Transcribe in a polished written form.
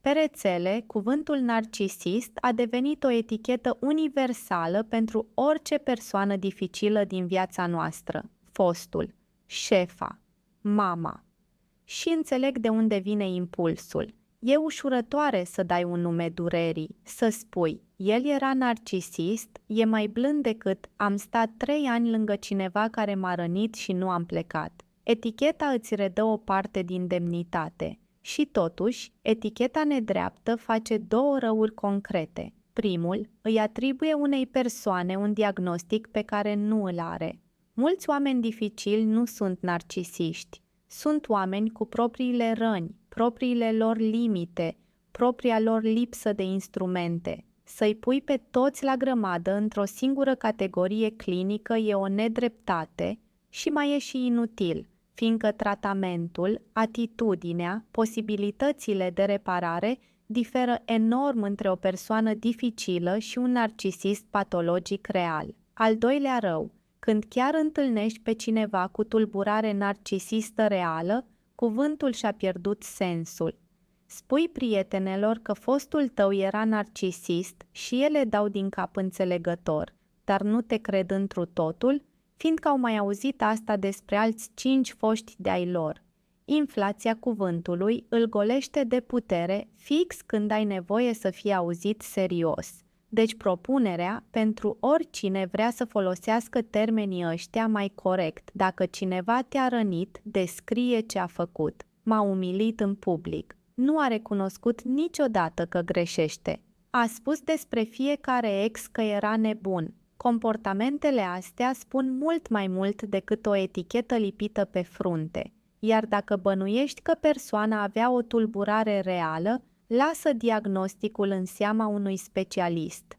Pe rețele, cuvântul narcisist a devenit o etichetă universală pentru orice persoană dificilă din viața noastră, fostul, șefa, mama. Și înțeleg de unde vine impulsul. E ușurătoare să dai un nume durerii, să spui, el era narcisist, e mai blând decât am stat 3 ani lângă cineva care m-a rănit și nu am plecat. Eticheta îți redă o parte din demnitate. Și totuși, eticheta nedreaptă face două răuri concrete. Primul, îi atribuie unei persoane un diagnostic pe care nu îl are. Mulți oameni dificili nu sunt narcisiști. Sunt oameni cu propriile răni, propriile lor limite, propria lor lipsă de instrumente. Să-i pui pe toți la grămadă într-o singură categorie clinică e o nedreptate și mai e și inutil, fiindcă tratamentul, atitudinea, posibilitățile de reparare diferă enorm între o persoană dificilă și un narcisist patologic real. Al doilea rău, când chiar întâlnești pe cineva cu tulburare narcisistă reală, cuvântul și-a pierdut sensul. Spui prietenelor că fostul tău era narcisist și ele dau din cap înțelegător, dar nu te cred întru totul, fiindcă au mai auzit asta despre alți 5 foști de-ai lor. Inflația cuvântului îl golește de putere fix când ai nevoie să fii auzit serios. Deci propunerea, pentru oricine vrea să folosească termenii ăștia mai corect, dacă cineva te-a rănit, descrie ce a făcut. M-a umilit în public. Nu a recunoscut niciodată că greșește. A spus despre fiecare ex că era nebun. Comportamentele astea spun mult mai mult decât o etichetă lipită pe frunte. Iar dacă bănuiești că persoana avea o tulburare reală, lasă diagnosticul în seama unui specialist.